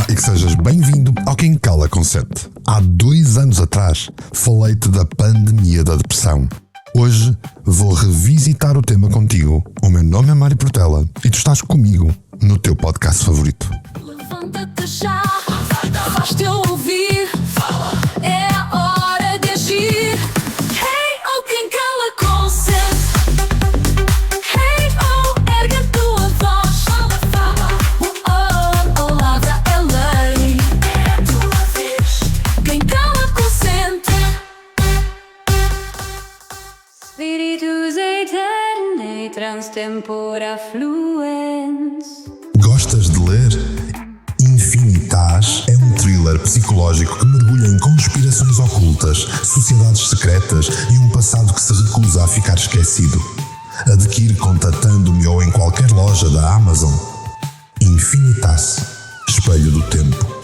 Olá e que sejas bem-vindo ao Quem Cala Consente. Há 2 anos atrás falei-te da pandemia da depressão. Hoje vou revisitar o tema contigo. O meu nome é Mário Portela e tu estás comigo no teu podcast favorito. Levanta-te já, faz-te ouvir, é a hora de agir. Hey, oh, quem cala consente. Hey, oh, ergue a tua voz. Oh, lavra é lei. É a tua vez. Quem cala consente. Spiritus aeterne transtempora fluens. Gostas de ler? Infinitas é um thriller psicológico que mergulha em conspirações ocultas, sociedades secretas e um passado que se recusa a ficar esquecido. Adquire contatando-me ou em qualquer loja da Amazon. Infinitas, espelho do tempo.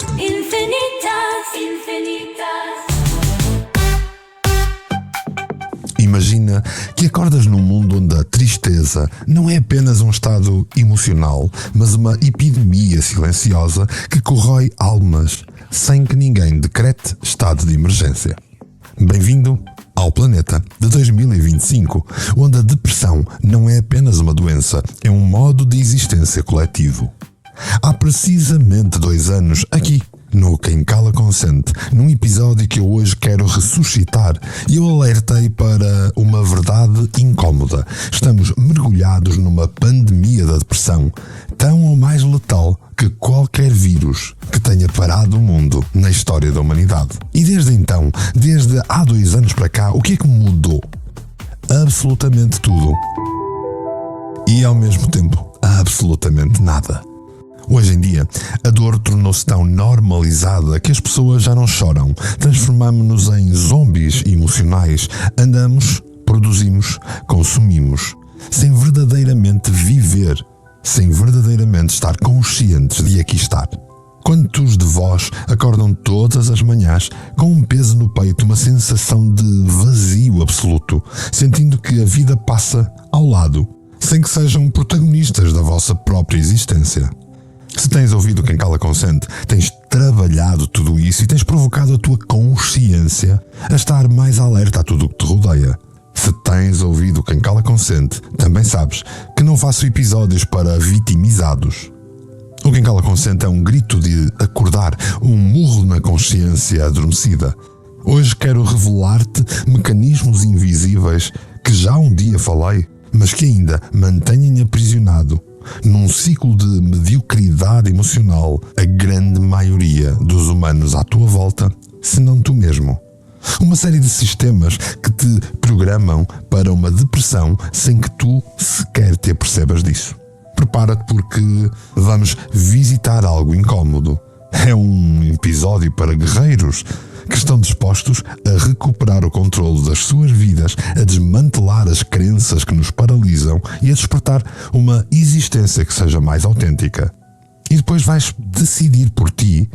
Imagina que acordas num mundo onde a tristeza não é apenas um estado emocional, mas uma epidemia silenciosa que corrói almas sem que ninguém decrete estado de emergência. Bem-vindo ao planeta de 2025, onde a depressão não é apenas uma doença, é um modo de existência coletivo. Há precisamente 2 anos, aqui, no Quem Cala Consente, num episódio que eu hoje quero ressuscitar, e eu alertei para uma verdade incómoda. Estamos mergulhados numa pandemia da depressão, tão ou mais letal que qualquer vírus que tenha parado o mundo na história da humanidade. E desde então, desde há 2 anos para cá, o que é que mudou? Absolutamente tudo. E ao mesmo tempo, absolutamente nada. Hoje em dia, a dor tornou-se tão normalizada que as pessoas já não choram. Transformamo-nos em zombies emocionais. Andamos, produzimos, consumimos, sem verdadeiramente viver, sem verdadeiramente estar conscientes de aqui estar. Quantos de vós acordam todas as manhãs com um peso no peito, uma sensação de vazio absoluto, sentindo que a vida passa ao lado, sem que sejam protagonistas da vossa própria existência? Se tens ouvido Quem Cala Consente, tens trabalhado tudo isso e tens provocado a tua consciência a estar mais alerta a tudo o que te rodeia. Se tens ouvido Quem Cala Consente, também sabes que não faço episódios para vitimizados. O Quem Cala Consente é um grito de acordar, um murro na consciência adormecida. Hoje quero revelar-te mecanismos invisíveis que já um dia falei, mas que ainda mantêm aprisionado num ciclo de mediocridade emocional a grande maioria dos humanos à tua volta, se não tu mesmo. Uma série de sistemas que te programam para uma depressão sem que tu sequer te apercebas disso. Prepara-te porque vamos visitar algo incómodo. É um episódio para guerreiros que estão dispostos a recuperar o controle das suas vidas, a desmantelar as crenças que nos paralisam e a despertar uma existência que seja mais autêntica. E depois vais decidir por ti,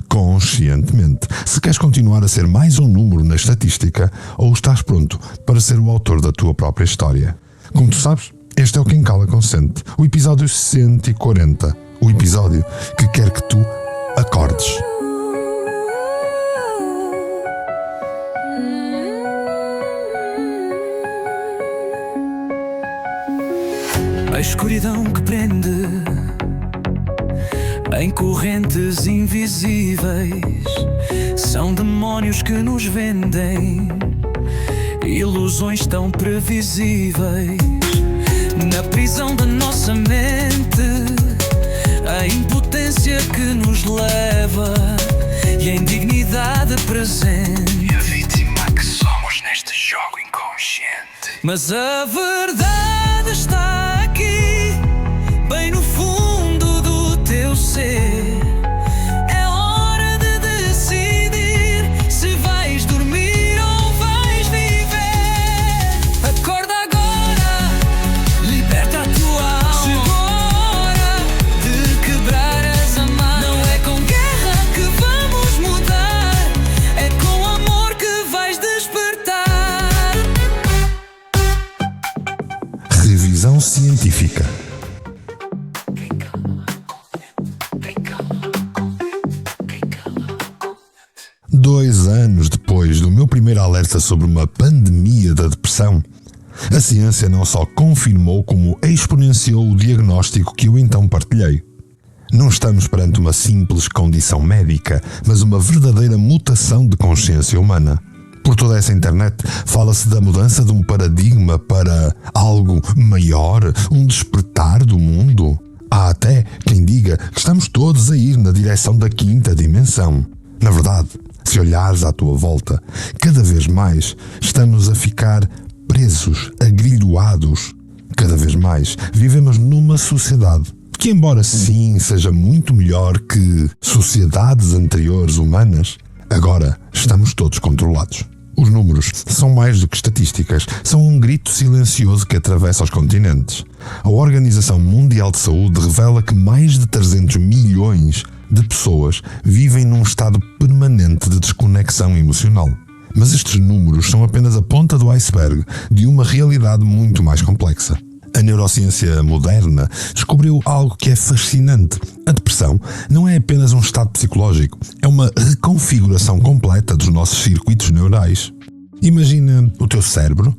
conscientemente, se queres continuar a ser mais um número na estatística ou estás pronto para ser o autor da tua própria história. Como tu sabes, este é o Quem Cala Consente, o episódio 140, o episódio que quer que tu acordes. A escuridão que prende em correntes invisíveis são demónios que nos vendem ilusões tão previsíveis. Na prisão da nossa mente, a impotência que nos leva e a indignidade presente, e a vítima que somos neste jogo inconsciente. Mas a verdade está aqui, bem no fundo do teu ser. É hora de decidir se vais dormir ou vais viver. Acorda agora, liberta a tua alma. Chegou a hora de quebrar essa mão. Não é com guerra que vamos mudar, é com amor que vais despertar. Revisão científica. alerta sobre uma pandemia da depressão, a ciência não só confirmou como exponenciou o diagnóstico que eu então partilhei. Não estamos perante uma simples condição médica, mas uma verdadeira mutação de consciência humana. Por toda essa internet fala-se da mudança de um paradigma para algo maior, um despertar do mundo. Há até quem diga que estamos todos a ir na direção da quinta dimensão. Na verdade, se olhares à tua volta, cada vez mais estamos a ficar presos, agrilhoados. Cada vez mais vivemos numa sociedade que, embora sim seja muito melhor que sociedades anteriores humanas, agora estamos todos controlados. Os números são mais do que estatísticas, são um grito silencioso que atravessa os continentes. A Organização Mundial de Saúde revela que mais de 300 milhões de pessoas vivem num estado permanente de desconexão emocional. Mas estes números são apenas a ponta do iceberg de uma realidade muito mais complexa. A neurociência moderna descobriu algo que é fascinante. A depressão não é apenas um estado psicológico, é uma reconfiguração completa dos nossos circuitos neurais. Imagina o teu cérebro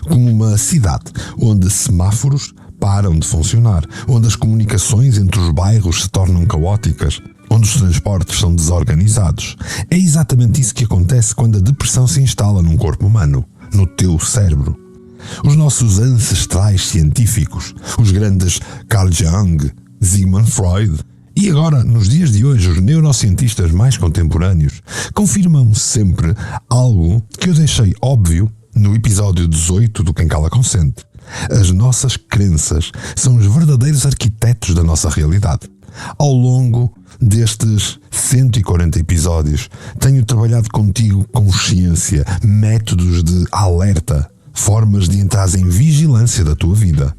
como uma cidade onde semáforos param de funcionar, onde as comunicações entre os bairros se tornam caóticas, onde os transportes são desorganizados. É exatamente isso que acontece quando a depressão se instala num corpo humano, no teu cérebro. Os nossos ancestrais científicos, os grandes Carl Jung, Sigmund Freud e agora, nos dias de hoje, os neurocientistas mais contemporâneos confirmam sempre algo que eu deixei óbvio no episódio 18 do Quem Cala Consente. As nossas crenças são os verdadeiros arquitetos da nossa realidade. Ao longo destes 140 episódios, tenho trabalhado contigo consciência, métodos de alerta, formas de entrar em vigilância da tua vida.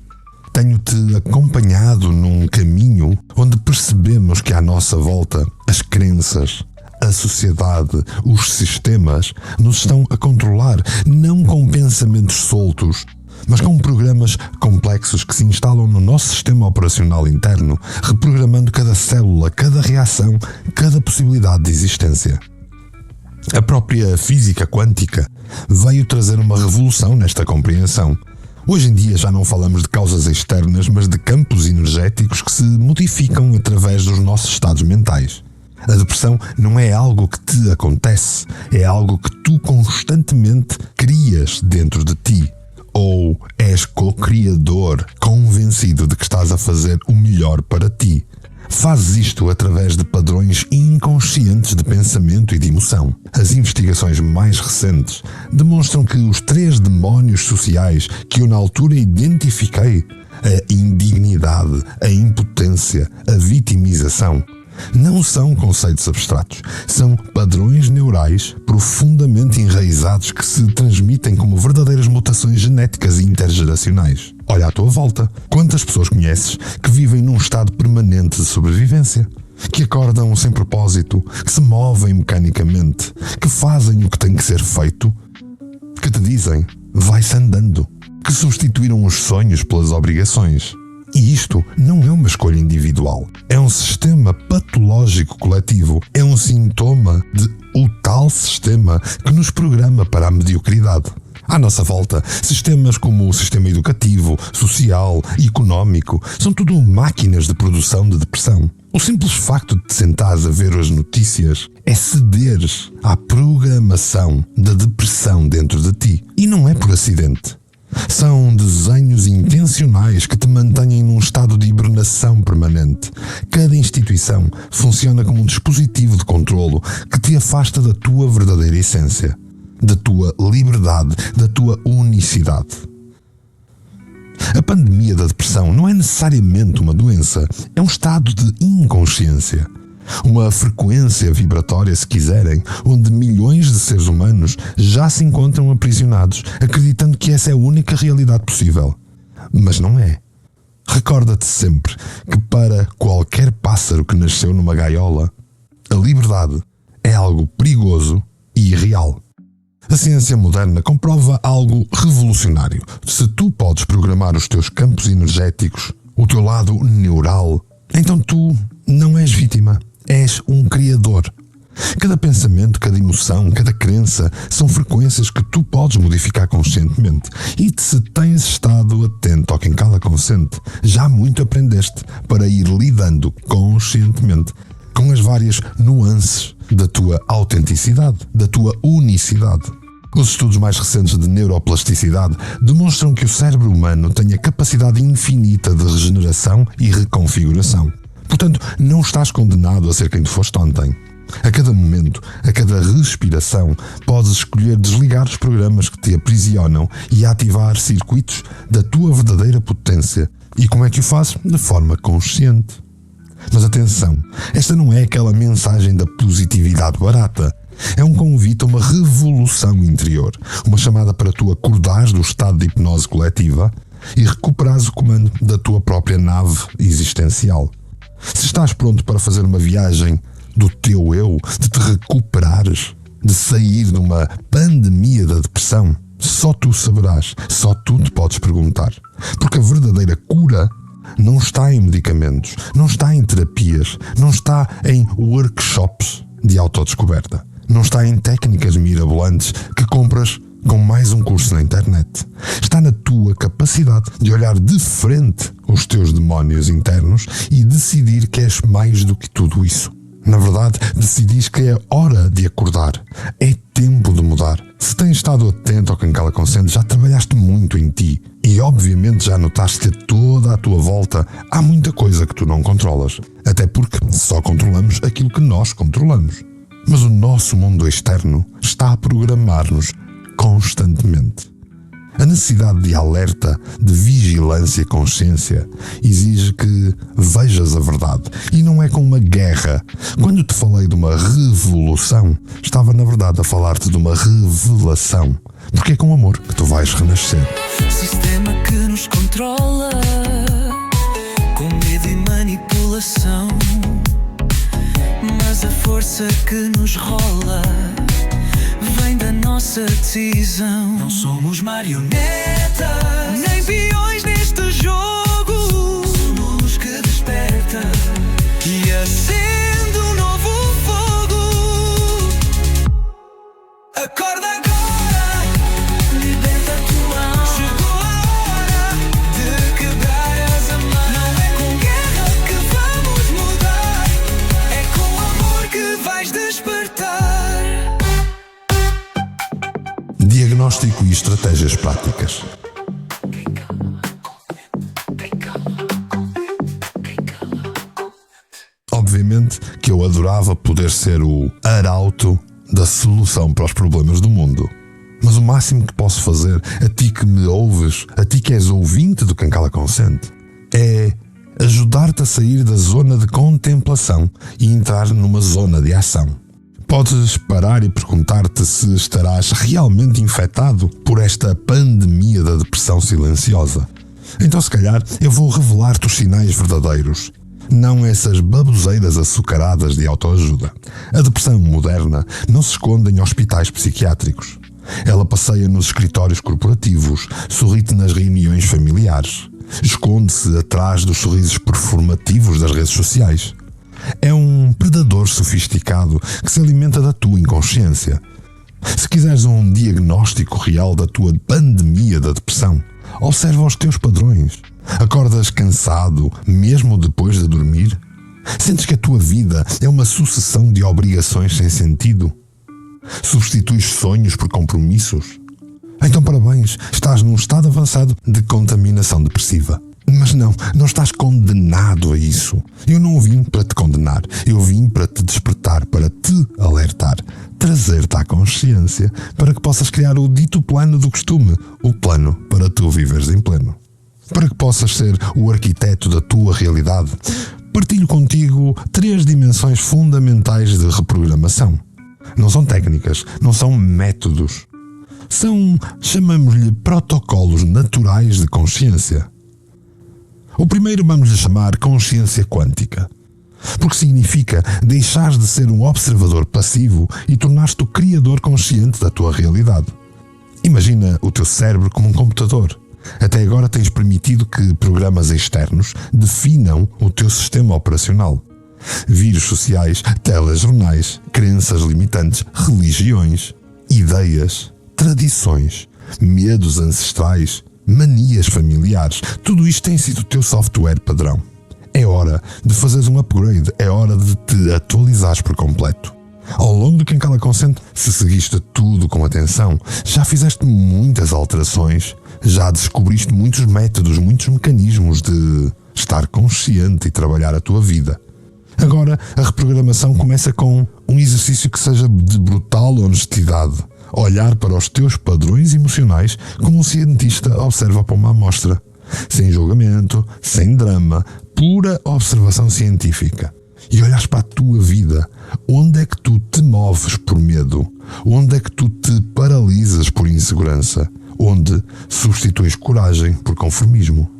Tenho-te acompanhado num caminho onde percebemos que à nossa volta as crenças, a sociedade, os sistemas nos estão a controlar, não com pensamentos soltos, mas com programas complexos que se instalam no nosso sistema operacional interno, reprogramando cada célula, cada reação, cada possibilidade de existência. A própria física quântica veio trazer uma revolução nesta compreensão. Hoje em dia já não falamos de causas externas, mas de campos energéticos que se modificam através dos nossos estados mentais. A depressão não é algo que te acontece, é algo que tu constantemente crias dentro de ti. Ou és co-criador, convencido de que estás a fazer o melhor para ti. Fazes isto através de padrões inconscientes de pensamento e de emoção. As investigações mais recentes demonstram que os 3 demónios sociais que eu na altura identifiquei, a indignidade, a impotência, a vitimização, não são conceitos abstratos, são padrões neurais profundamente enraizados que se transmitem como verdadeiras mutações genéticas e intergeracionais. Olha à tua volta, quantas pessoas conheces que vivem num estado permanente de sobrevivência? Que acordam sem propósito, que se movem mecanicamente, que fazem o que tem que ser feito, que te dizem, vai-se andando, que substituíram os sonhos pelas obrigações. E isto não é uma escolha individual, é um sistema patológico coletivo, é um sintoma de o tal sistema que nos programa para a mediocridade. À nossa volta, sistemas como o sistema educativo, social e económico são tudo máquinas de produção de depressão. O simples facto de te sentares a ver as notícias é cederes à programação da depressão dentro de ti. E não é por acidente. São desenhos intencionais que te mantêm num estado de hibernação permanente. Cada instituição funciona como um dispositivo de controlo que te afasta da tua verdadeira essência, da tua liberdade, da tua unicidade. A pandemia da depressão não é necessariamente uma doença, é um estado de inconsciência. Uma frequência vibratória, se quiserem, onde milhões de seres humanos já se encontram aprisionados, acreditando que essa é a única realidade possível. Mas não é. Recorda-te sempre que para qualquer pássaro que nasceu numa gaiola, a liberdade é algo perigoso e irreal. A ciência moderna comprova algo revolucionário. Se tu podes programar os teus campos energéticos, o teu lado neural, então tu não és vítima. És um criador. Cada pensamento, cada emoção, cada crença são frequências que tu podes modificar conscientemente. E se tens estado atento ao quem cala consente, já muito aprendeste para ir lidando conscientemente com as várias nuances da tua autenticidade, da tua unicidade. Os estudos mais recentes de neuroplasticidade demonstram que o cérebro humano tem a capacidade infinita de regeneração e reconfiguração. Portanto, não estás condenado a ser quem tu foste ontem. A cada momento, a cada respiração, podes escolher desligar os programas que te aprisionam e ativar circuitos da tua verdadeira potência. E como é que o fazes? De forma consciente. Mas atenção, esta não é aquela mensagem da positividade barata. É um convite a uma revolução interior, uma chamada para tu acordares do estado de hipnose coletiva e recuperares o comando da tua própria nave existencial. Se estás pronto para fazer uma viagem do teu eu, de te recuperares, de sair de uma pandemia da depressão, só tu saberás, só tu te podes perguntar. Porque a verdadeira cura não está em medicamentos, não está em terapias, não está em workshops de autodescoberta, não está em técnicas mirabolantes que compras com mais um curso na internet. Está na tua capacidade de olhar de frente os teus demónios internos e decidir que és mais do que tudo isso. Na verdade, decidis que é hora de acordar. É tempo de mudar. Se tens estado atento ao quem cala consente, já trabalhaste muito em ti. E obviamente já notaste que toda à tua volta há muita coisa que tu não controlas. Até porque só controlamos aquilo que nós controlamos. Mas o nosso mundo externo está a programar-nos constantemente. A necessidade de alerta, de vigilância e consciência exige que vejas a verdade. E não é com uma guerra. Quando te falei de uma revolução, estava na verdade a falar-te de uma revelação. Porque é com amor que tu vais renascer. Sistema que nos controla, com medo e manipulação. Mas a força que nos rola vem da nossa decisão. Não somos marionetas, nem peões neste jogo. Somos luz que desperta e acende um novo fogo. Acorda agora, liberta a tua alma. Chegou a hora de quebrar as amarras. Não é com guerra que vamos mudar, é com amor que vais despertar. Diagnóstico e estratégias práticas. Obviamente que eu adorava poder ser o arauto da solução para os problemas do mundo. Mas o máximo que posso fazer, a ti que me ouves, a ti que és ouvinte do Quem Cala Consente, é ajudar-te a sair da zona de contemplação e entrar numa zona de ação. Podes parar e perguntar-te se estarás realmente infectado por esta pandemia da depressão silenciosa. Então, se calhar, eu vou revelar-te os sinais verdadeiros, não essas baboseiras açucaradas de autoajuda. A depressão moderna não se esconde em hospitais psiquiátricos. Ela passeia nos escritórios corporativos, sorri-te nas reuniões familiares, esconde-se atrás dos sorrisos performativos das redes sociais. É um predador sofisticado que se alimenta da tua inconsciência. Se quiseres um diagnóstico real da tua pandemia da depressão, observa os teus padrões. Acordas cansado, mesmo depois de dormir? Sentes que a tua vida é uma sucessão de obrigações sem sentido? Substituis sonhos por compromissos? Então parabéns, estás num estado avançado de contaminação depressiva. Mas não estás condenado a isso. Eu não vim para te condenar, eu vim para te despertar, para te alertar, trazer-te à consciência para que possas criar o dito plano do costume, o plano para tu viveres em pleno. Para que possas ser o arquiteto da tua realidade, partilho contigo 3 dimensões fundamentais de reprogramação. Não são técnicas, não são métodos. São, chamamos-lhe, protocolos naturais de consciência. O primeiro vamos-lhe chamar consciência quântica, porque significa deixar de ser um observador passivo e tornar-te o criador consciente da tua realidade. Imagina o teu cérebro como um computador. Até agora tens permitido que programas externos definam o teu sistema operacional. Vírus sociais, telejornais, crenças limitantes, religiões, ideias, tradições, medos ancestrais, manias familiares. Tudo isto tem sido o teu software padrão. É hora de fazeres um upgrade, é hora de te atualizares por completo. Ao longo do Quem Cala Consente, se seguiste tudo com atenção, já fizeste muitas alterações, já descobriste muitos métodos, muitos mecanismos de estar consciente e trabalhar a tua vida. Agora, a reprogramação começa com um exercício que seja de brutal honestidade. Olhar para os teus padrões emocionais como um cientista observa para uma amostra. Sem julgamento, sem drama, pura observação científica. E olhares para a tua vida. Onde é que tu te moves por medo? Onde é que tu te paralisas por insegurança? Onde substituis coragem por conformismo?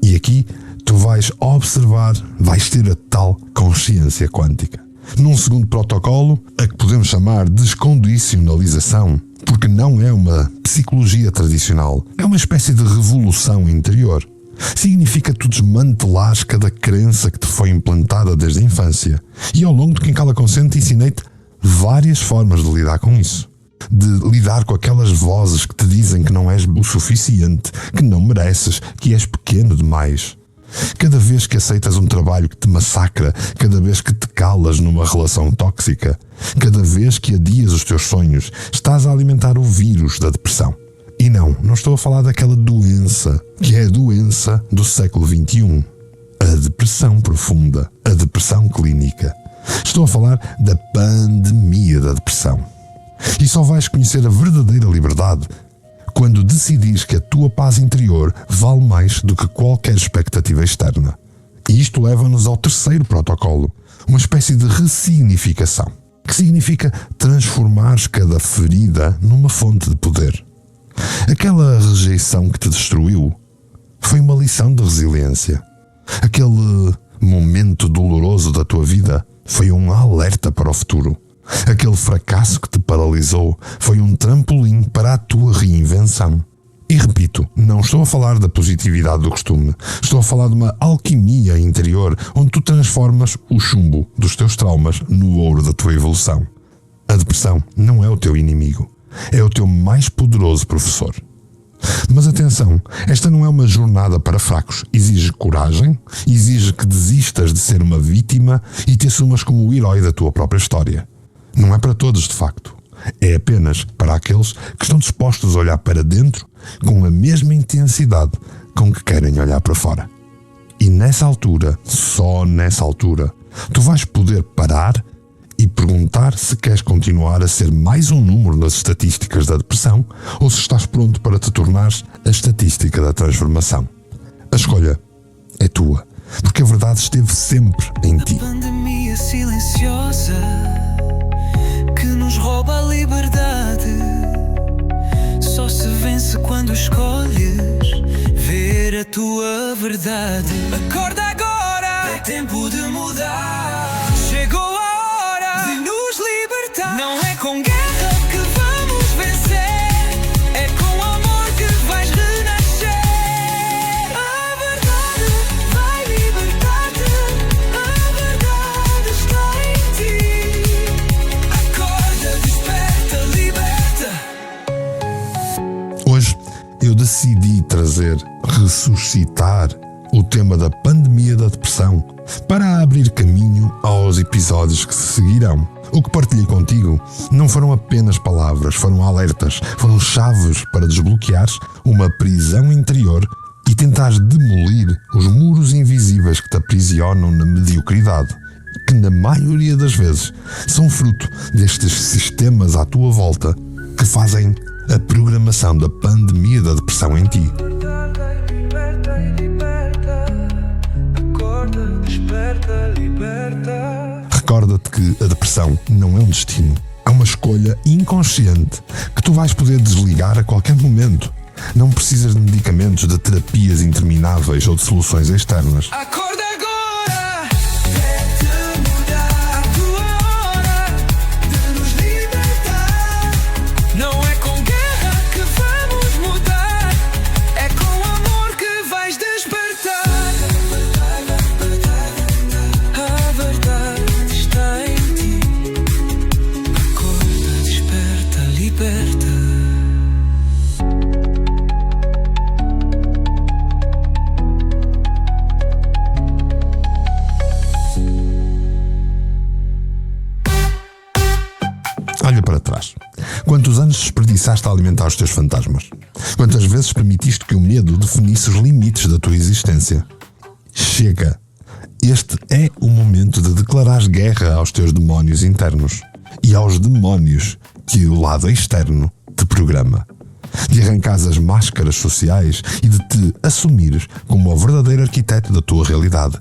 E aqui tu vais observar, vais ter a tal consciência quântica. Num segundo protocolo, a que podemos chamar de descondicionalização, porque não é uma psicologia tradicional, é uma espécie de revolução interior. Significa tu desmantelares cada crença que te foi implantada desde a infância. E ao longo de Quem Cala Consente ensinei-te várias formas de lidar com isso. De lidar com aquelas vozes que te dizem que não és o suficiente, que não mereces, que és pequeno demais. Cada vez que aceitas um trabalho que te massacra, cada vez que te calas numa relação tóxica, cada vez que adias os teus sonhos, estás a alimentar o vírus da depressão. E não estou a falar daquela doença, que é a doença do século XXI. A depressão profunda, a depressão clínica. Estou a falar da pandemia da depressão. E só vais conhecer a verdadeira liberdade quando decidires que a tua paz interior vale mais do que qualquer expectativa externa. E isto leva-nos ao terceiro protocolo, uma espécie de ressignificação, que significa transformares cada ferida numa fonte de poder. Aquela rejeição que te destruiu foi uma lição de resiliência. Aquele momento doloroso da tua vida foi um alerta para o futuro. Aquele fracasso que te paralisou foi um trampolim para a tua reinvenção. E repito, não estou a falar da positividade do costume. Estou a falar de uma alquimia interior onde tu transformas o chumbo dos teus traumas no ouro da tua evolução. A depressão não é o teu inimigo. É o teu mais poderoso professor. Mas atenção, esta não é uma jornada para fracos. Exige coragem, exige que desistas de ser uma vítima e te assumas como o herói da tua própria história. Não é para todos, de facto. É apenas para aqueles que estão dispostos a olhar para dentro com a mesma intensidade com que querem olhar para fora. E nessa altura, só nessa altura, tu vais poder parar e perguntar se queres continuar a ser mais um número nas estatísticas da depressão ou se estás pronto para te tornares a estatística da transformação. A escolha é tua, porque a verdade esteve sempre em ti. A pandemia silenciosa que nos rouba a liberdade só se vence quando escolhes ver a tua verdade. Acorda agora, é tempo de mudar. Chegou a hora de nos libertar. Não é com guerra que vamos vencer, é com amor que vais renascer. A verdade vai libertar-te, a verdade está em ti. Acorda, desperta, liberta. Hoje eu decidi ressuscitar o tema da pandemia da depressão para abrir caminho aos episódios que se seguirão. O que partilhei contigo não foram apenas palavras, foram alertas, foram chaves para desbloqueares uma prisão interior e tentares demolir os muros invisíveis que te aprisionam na mediocridade, que na maioria das vezes são fruto destes sistemas à tua volta que fazem a programação da pandemia da depressão em ti. Recorda-te que a depressão não é um destino, é uma escolha inconsciente que tu vais poder desligar a qualquer momento. Não precisas de medicamentos, de terapias intermináveis ou de soluções externas. Acorda agora, é mudar a tua hora de nos libertar. Não é com guerra que vamos mudar, é com amor que vais despertar. A verdade Quantos anos desperdiçaste a alimentar os teus fantasmas? Quantas vezes permitiste que o medo definisse os limites da tua existência? Chega! Este é o momento de declarares guerra aos teus demónios internos e aos demónios que o lado externo te programa. De arrancares as máscaras sociais e de te assumires como o verdadeiro arquiteto da tua realidade,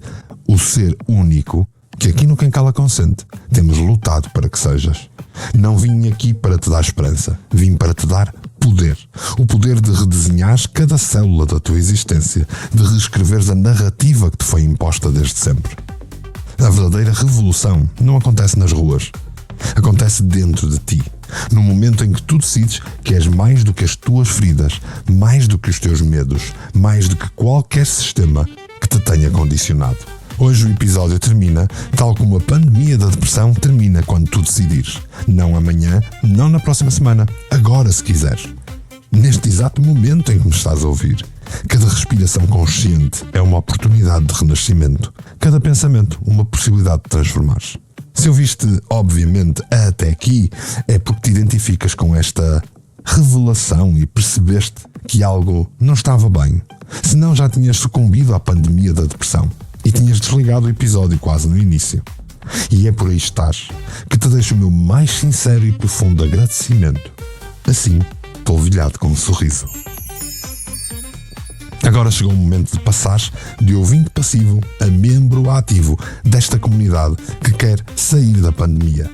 o ser único que aqui no Quem Cala Consente temos lutado para que sejas. Não vim aqui para te dar esperança, vim para te dar poder. O poder de redesenhares cada célula da tua existência, de reescreveres a narrativa que te foi imposta desde sempre. A verdadeira revolução não acontece nas ruas. Acontece dentro de ti, no momento em que tu decides que és mais do que as tuas feridas, mais do que os teus medos, mais do que qualquer sistema que te tenha condicionado. Hoje o episódio termina tal como a pandemia da depressão termina quando tu decidires. Não amanhã, não na próxima semana, agora se quiseres. Neste exato momento em que me estás a ouvir. Cada respiração consciente é uma oportunidade de renascimento. Cada pensamento, uma possibilidade de transformar-se. Se ouviste, obviamente, até aqui, é porque te identificas com esta revelação e percebeste que algo não estava bem. Senão já tinhas sucumbido à pandemia da depressão e tinhas desligado o episódio quase no início. E é por aí estás que te deixo o meu mais sincero e profundo agradecimento. Assim, polvilhado com um sorriso. Agora chegou o momento de passar de ouvinte passivo a membro ativo desta comunidade que quer sair da pandemia.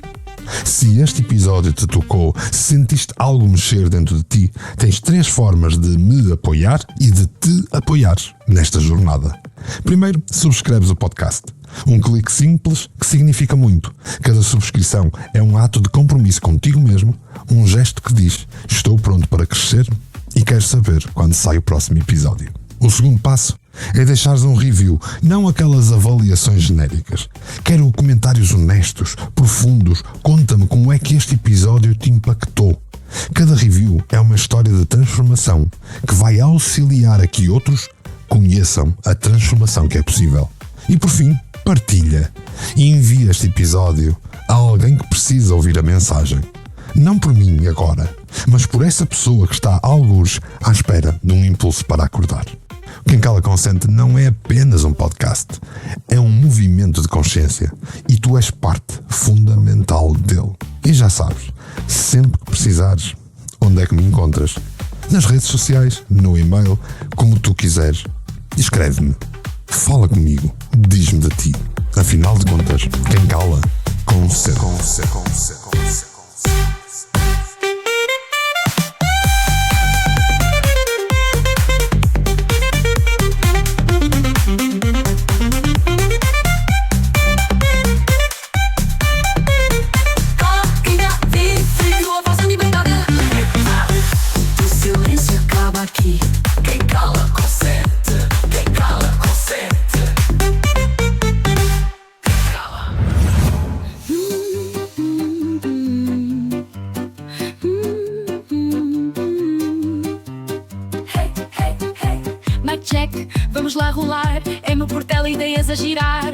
Se este episódio te tocou, se sentiste algo mexer dentro de ti, tens 3 formas de me apoiar e de te apoiar nesta jornada. Primeiro, subscreves o podcast. Um clique simples que significa muito. Cada subscrição é um ato de compromisso contigo mesmo, um gesto que diz: estou pronto para crescer e quero saber quando sai o próximo episódio. O segundo passo é deixares um review, não aquelas avaliações genéricas. Quero comentários honestos, profundos. Conta-me como é que este episódio te impactou. Cada review é uma história de transformação que vai auxiliar a que outros conheçam a transformação que é possível. E por fim, partilha e envia este episódio a alguém que precisa ouvir a mensagem. Não por mim agora, mas por essa pessoa que está algures à espera de um impulso para acordar. Quem Cala Consente não é apenas um podcast, é um movimento de consciência e tu és parte fundamental dele. E já sabes, sempre que precisares, onde é que me encontras? Nas redes sociais, no e-mail, como tu quiseres. Escreve-me, fala comigo, diz-me de ti. Afinal de contas, quem cala, consente. Check, vamos lá rolar. É meu portela, ideias a girar.